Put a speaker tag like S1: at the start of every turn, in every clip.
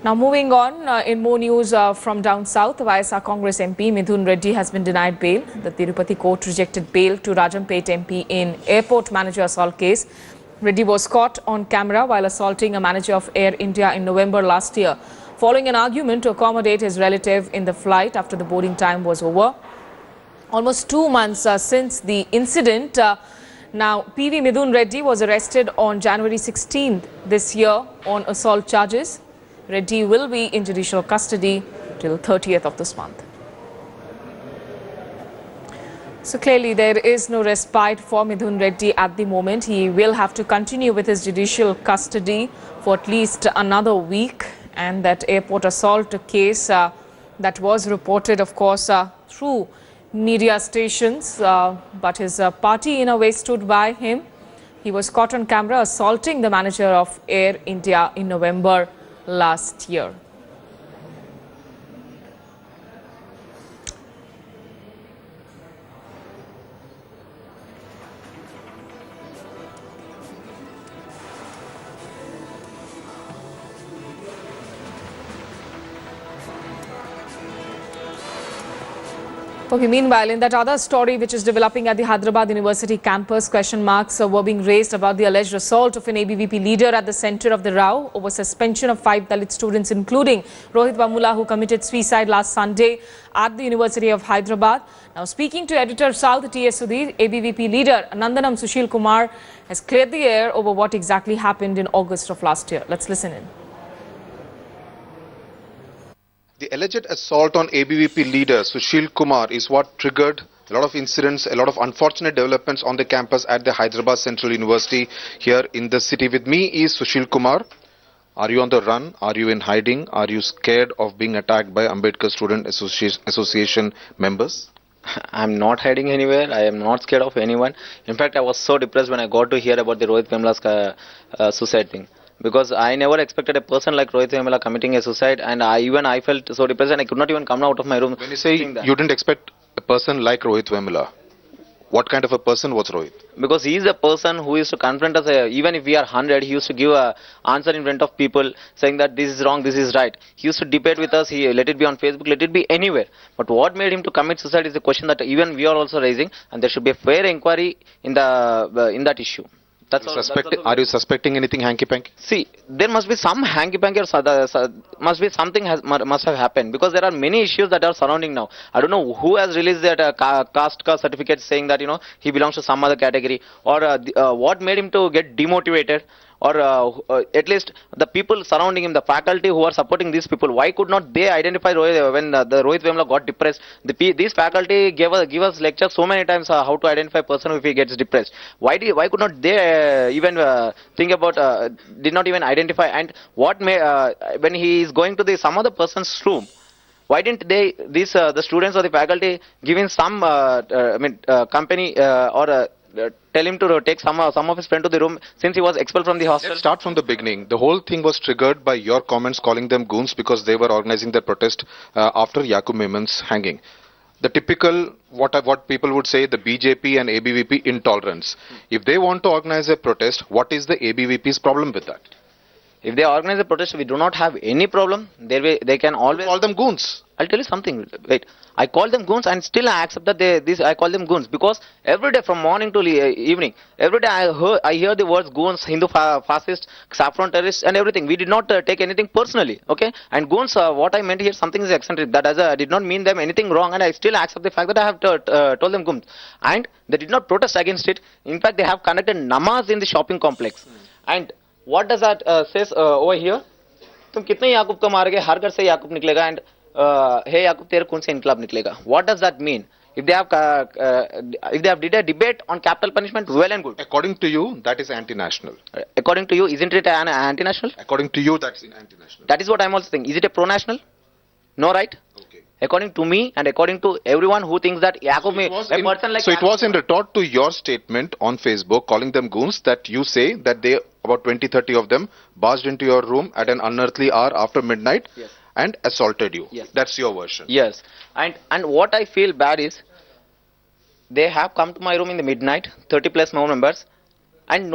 S1: Now moving on, in more news from down south, YSR Congress MP Midhun Reddy has been denied bail. The Tirupati court rejected bail to Rajampet MP in airport manager assault case. Reddy was caught on camera while assaulting a manager of Air India in November last year, following an argument to accommodate his relative in the flight after the boarding time was over. Almost 2 months since the incident, now PV Midhun Reddy was arrested on January 16th this year on assault charges. Reddy will be in judicial custody till 30th of this month. So clearly there is no respite for Midhun Reddy at the moment. He will have to continue with his judicial custody for at least another week. And that airport assault case that was reported, of course, through media stations, but his party in a way stood by him. He was caught on camera assaulting the manager of Air India in November last year. Okay, meanwhile, in that other story which is developing at the Hyderabad University campus, question marks were being raised about the alleged assault of an ABVP leader at the center of the row over suspension of 5 Dalit students, including Rohit Vamula, who committed suicide last Sunday at the University of Hyderabad. Now, speaking to editor South T.S. Sudhir, ABVP leader Nandanam Sushil Kumar has cleared the air over what exactly happened in August of last year. Let's listen in.
S2: The alleged assault on ABVP leader Sushil Kumar is what triggered a lot of incidents, a lot of unfortunate developments on the campus at the Hyderabad Central University here in the city. With me is Sushil Kumar. Are you on the run? Are you in hiding? Are you scared of being attacked by Ambedkar Student Association members?
S3: I'm not hiding anywhere. I am not scared of anyone. In fact, I was so depressed when I got to hear about the Rohit Vemla's suicide thing. Because I never expected a person like Rohit Vemla committing a suicide, and I felt so depressed and I could not even come out of my room.
S2: When you say you didn't expect a person like Rohit Vemla, what kind of a person was Rohit?
S3: Because he is a person who used to confront us, even if we are 100, he used to give a answer in front of people saying that this is wrong, this is right. He used to debate with us, let it be on Facebook, let it be anywhere. But what made him to commit suicide is a question that even we are also raising, and there should be a fair inquiry in in that issue.
S2: Are you suspecting anything hanky-panky?
S3: See, there must be some hanky-panky or must be something must have happened, because there are many issues that are surrounding now. I don't know who has released that caste certificate saying that he belongs to some other category, or what made him to get demotivated, or at least the people surrounding him, the faculty who are supporting these people. Why could not they identify when the Rohit Vemla got depressed? These faculty give us lectures so many times how to identify a person if he gets depressed. Why could not they even think about, did not even identify? And what may when he is going to some other person's room, why didn't the students or the faculty give him some company or tell him to take some of his friends to the room, since he was expelled from the hostel?
S2: Let's start from the beginning. The whole thing was triggered by your comments calling them goons because they were organizing their protest after Yaqub Memon's hanging. The typical, what people would say, the BJP and ABVP intolerance. If they want to organize a protest, what is the ABVP's problem with that?
S3: If they organize a protest, we do not have any problem. They can always
S2: call them goons.
S3: I'll tell you something. Wait, I call them goons, and still I accept that I call them goons, because every day from morning to evening, every day I hear the words goons, Hindu fascist, saffron terrorists, and everything. We did not take anything personally, okay? And goons, what I meant here, something is eccentric. That I did not mean them anything wrong, and I still accept the fact that I have told them goons, and they did not protest against it. In fact, they have conducted namaz in the shopping complex, and what does that says over here? तुम कितने याकूब को मारोगे, हर घर से याकूब निकलेगा, and hey याकूब तेरे खून से इनकलाब निकलेगा. What does that mean? If they have did a debate on capital punishment, well and good.
S2: According to you, that is anti-national.
S3: According to you, isn't it anti-national?
S2: According to you, that's anti-national.
S3: That is what I'm also saying. Is it a pro-national? No, right?
S2: Okay.
S3: According to me and according to everyone who thinks that Yaqub
S2: it was in retort to your statement on Facebook calling them goons that you say that they, about 20-30 of them, barged into your room at an unearthly hour after midnight.
S3: Yes.
S2: And assaulted you.
S3: Yes.
S2: That's your version.
S3: Yes. And what I feel bad is they have come to my room in the midnight, 30 plus more members, and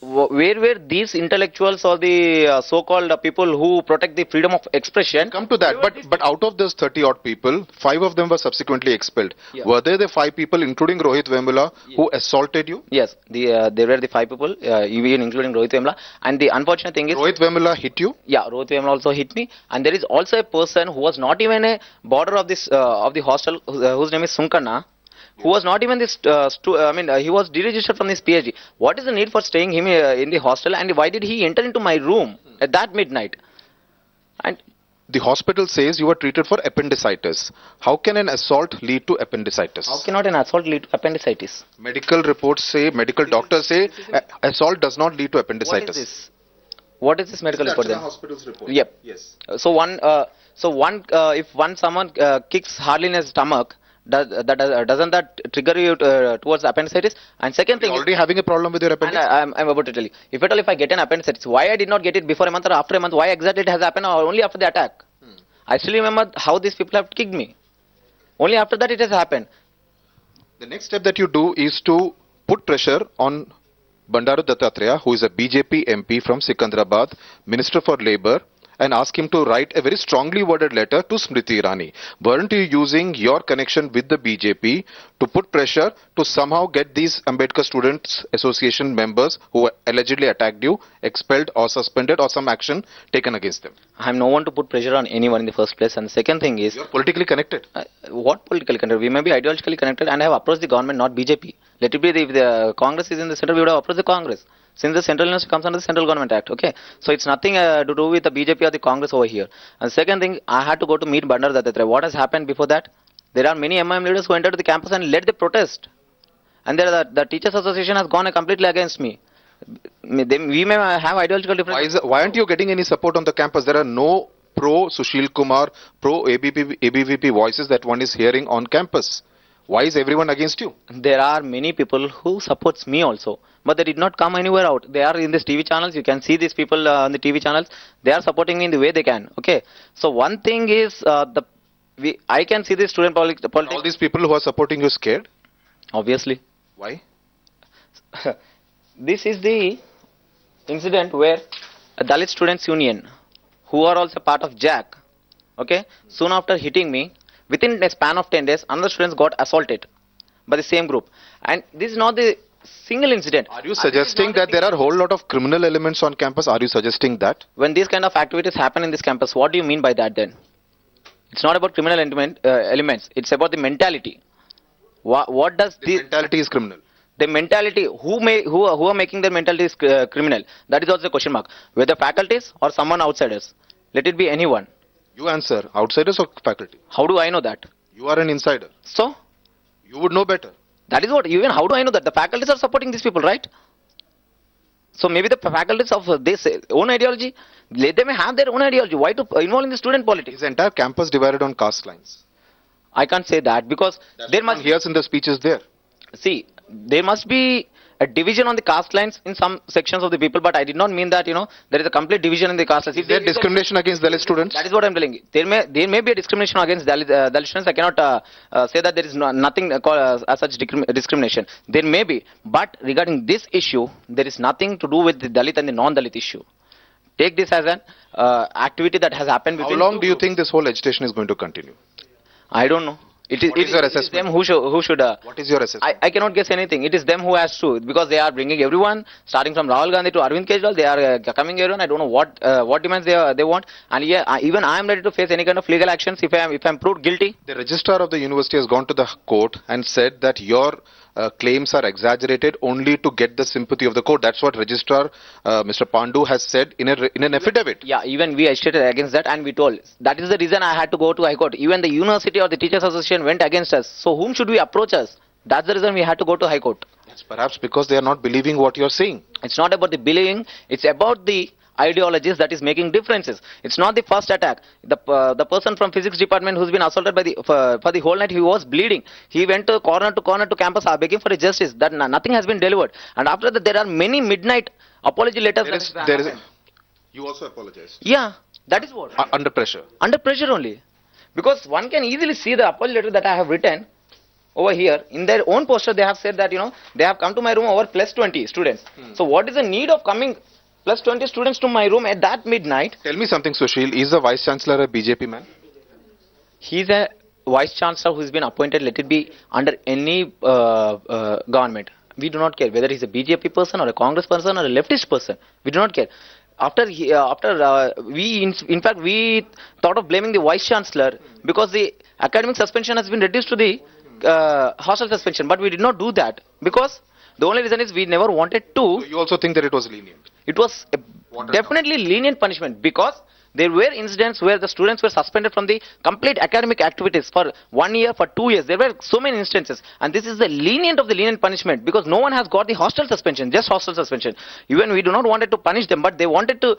S3: where were these intellectuals or the so-called people who protect the freedom of expression?
S2: Come to that, but out of those 30 odd people, 5 of them were subsequently expelled.
S3: Yeah.
S2: Were they the 5 people, including Rohit Vemula, who assaulted you?
S3: Yes, there were the 5 people, even including Rohit Vemla. And the unfortunate thing is,
S2: Rohit Vemula hit you?
S3: yeah, Rohit Vemla also hit me. And there is also a person who was not even a border of this of the hostel, whose name is Sunkarna, who was not even this. He was deregistered from this PhD. What is the need for staying him in the hostel? And why did he enter into my room at that midnight? And
S2: The hospital says you were treated for appendicitis. How can an assault lead to appendicitis?
S3: how cannot an assault lead to appendicitis?
S2: Medical reports say, medical doctors say, assault does not lead to
S3: What
S2: appendicitis.
S3: is this? What is this medical report then?
S2: Hospital's report.
S3: Yep.
S2: Yes.
S3: If someone kicks hardly in his stomach, doesn't that trigger you towards appendicitis? And second thing,
S2: You're already having a problem with your
S3: and
S2: appendix?
S3: I'm about to tell you, if at all if I get an appendicitis, why I did not get it before a month or after a month? Why exactly it has happened, or only after the attack? I still remember how these people have kicked me. Only after that it has happened.
S2: The next step that you do is to put pressure on Bandaru Dattatreya, who is a BJP MP from Sikandrabad, Minister for Labour, and ask him to write a very strongly worded letter to Smriti Irani. Weren't you using your connection with the BJP to put pressure to somehow get these Ambedkar Students Association members who allegedly attacked you expelled or suspended or some action taken against them?
S3: I'm no one to put pressure on anyone in the first place. And the second thing is,
S2: You're politically connected.
S3: what politically connected? We may be ideologically connected, and I have approached the government, not BJP. Let it be if the Congress is in the center, we would have approached the Congress. Since the Central University comes under the Central Government Act, okay? So it's nothing to do with the BJP or the Congress over here. And second thing, I had to go to meet Bandaru Dattatreya. What has happened before that? There are many MIM leaders who entered the campus and led the protest. And the Teachers Association has gone completely against me. We may have ideological differences.
S2: Why aren't you getting any support on the campus? There are no pro Sushil Kumar, pro ABVP voices that one is hearing on campus. Why is everyone against you?
S3: There are many people who supports me also, but they did not come anywhere out. They are in these TV channels. You can see these people on the TV channels. They are supporting me in the way they can. Okay. So one thing is I can see the student politics.
S2: All these people who are supporting you scared?
S3: Obviously.
S2: Why?
S3: This is the incident where a Dalit Students Union, who are also part of JAC, okay, soon after hitting me, within a span of 10 days, another students got assaulted by the same group. And this is not the single incident.
S2: Are you suggesting that there are a whole lot of criminal elements on campus? Are you suggesting that?
S3: When these kind of activities happen in this campus, what do you mean by that then? It's not about criminal elements. It's about the mentality. What does
S2: The mentality is criminal.
S3: the mentality, who are making their mentality is criminal? That is also a question mark. Whether faculties or someone outsiders. Let it be anyone.
S2: You answer, outsiders or faculty?
S3: How do I know that?
S2: You are an insider.
S3: So,
S2: You would know better.
S3: that is what, even how do I know that? The faculties are supporting these people, right? So maybe the faculties of this own ideology, they may have their own ideology. Why to involve in the student politics?
S2: Is entire campus divided on caste lines?
S3: I can't say that because there must
S2: Here's in the speeches there.
S3: see, there must be a division on the caste lines in some sections of the people, but I did not mean that, there is a complete division in the caste lines.
S2: Is there discrimination against Dalit students?
S3: That is what I'm telling you. There may be a discrimination against Dalit students. I cannot say that there is nothing called as such discrimination. There may be, but regarding this issue, there is nothing to do with the Dalit and the non-Dalit issue. Take this as an activity that has happened
S2: How
S3: between
S2: long
S3: two
S2: do you
S3: groups.
S2: think this whole agitation is going to continue?
S3: I don't know. It is
S2: What is your
S3: it is
S2: assessment?
S3: them who should
S2: What is your assessment?
S3: I cannot guess anything. It is them who has to, because they are bringing everyone, starting from Rahul Gandhi to Arvind Kejriwal. They are coming everyone. I don't know what demands they want. And yeah, even I am ready to face any kind of legal actions if I am proved guilty.
S2: The registrar of the university has gone to the court and said that your claims are exaggerated only to get the sympathy of the court. That's what registrar Mr. Pandu has said in an affidavit.
S3: Yeah, even we agitated against that, and we told that is the reason I had to go to High Court. Even the university or the Teachers Association went against us. So whom should we approach us? That's the reason we had to go to High Court.
S2: It's perhaps because they are not believing what you're saying.
S3: It's not about the believing, it's about the ideologies that is making differences. It's not the first attack. The person from physics department who's been assaulted by for the whole night, he was bleeding. He went to corner to campus begging for a justice. That nothing has been delivered. And after that, there are many midnight apology letters.
S2: You also apologize.
S3: Yeah, that is what.
S2: Under pressure.
S3: Under pressure only. Because one can easily see the apology letter that I have written. over here in their own poster they have said that they have come to my room over plus 20 students. So what is the need of coming plus 20 students to my room at that midnight?
S2: Tell me something, Sushil. Is the Vice Chancellor a BJP man?
S3: He's a vice chancellor who's been appointed, let it be under any government. We do not care whether he's a BJP person or a Congress person or a leftist person. We do not care. In fact, we thought of blaming the vice chancellor because the academic suspension has been reduced to the hostel suspension, but we did not do that because the only reason is we never wanted to.
S2: So you also think that it was lenient?
S3: It was definitely lenient punishment because there were incidents where the students were suspended from the complete academic activities for 1 year, for 2 years. There were so many instances, and this is the lenient of the lenient punishment because no one has got the hostel suspension, just hostel suspension. Even we do not wanted to punish them, but they wanted to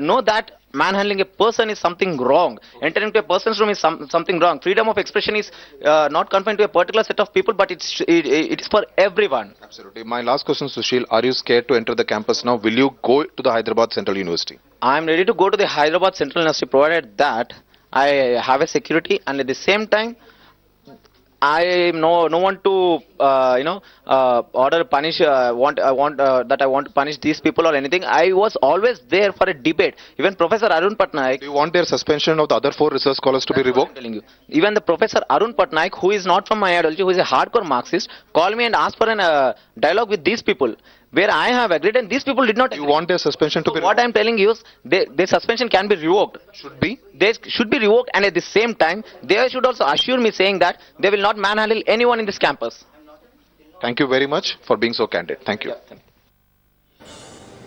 S3: know that manhandling a person is something wrong. Entering into a person's room is something wrong. Freedom of expression is not confined to a particular set of people, but it is for everyone.
S2: Absolutely. My last question, Sushil, are you scared to enter the campus now? Will you go to the Hyderabad Central University?
S3: I am ready to go to the Hyderabad Central University provided that I have a security, and at the same time I am no one to order punish I want to punish these people or anything. I was always there for a debate. Even Professor Arun Patnaik.
S2: Do you want their suspension of the other 4 research scholars to be revoked?
S3: I'm telling you. Even the Professor Arun Patnaik, who is not from my ideology, who is a hardcore Marxist, called me and asked for a dialogue with these people, where I have agreed and these people did not agree.
S2: You want their suspension to be
S3: revoked? What I am telling you is their suspension can be revoked.
S2: Should be?
S3: They should be revoked, and at the same time they should also assure me saying that they will not manhandle anyone in this campus.
S2: Thank you very much for being so candid. Thank you.
S3: Yeah.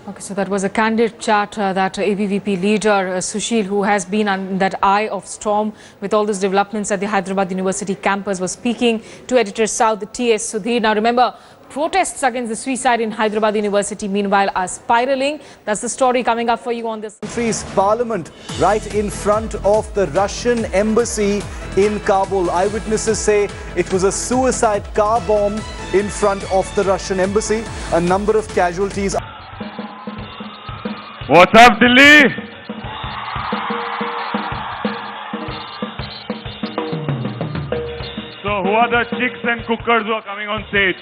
S1: Okay, so that was a candid chat that ABVP leader Sushil, who has been on that eye of storm with all these developments at the Hyderabad University campus, was speaking to editor South T.S. Sudhir. Now remember, protests against the suicide in Hyderabad University meanwhile are spiraling. That's the story coming up for you on this.
S4: Country's parliament right in front of the Russian embassy in Kabul. Eyewitnesses say it was a suicide car bomb in front of the Russian embassy. A number of casualties.
S5: What's up, Delhi? So who are the chicks and cookers who are coming on stage?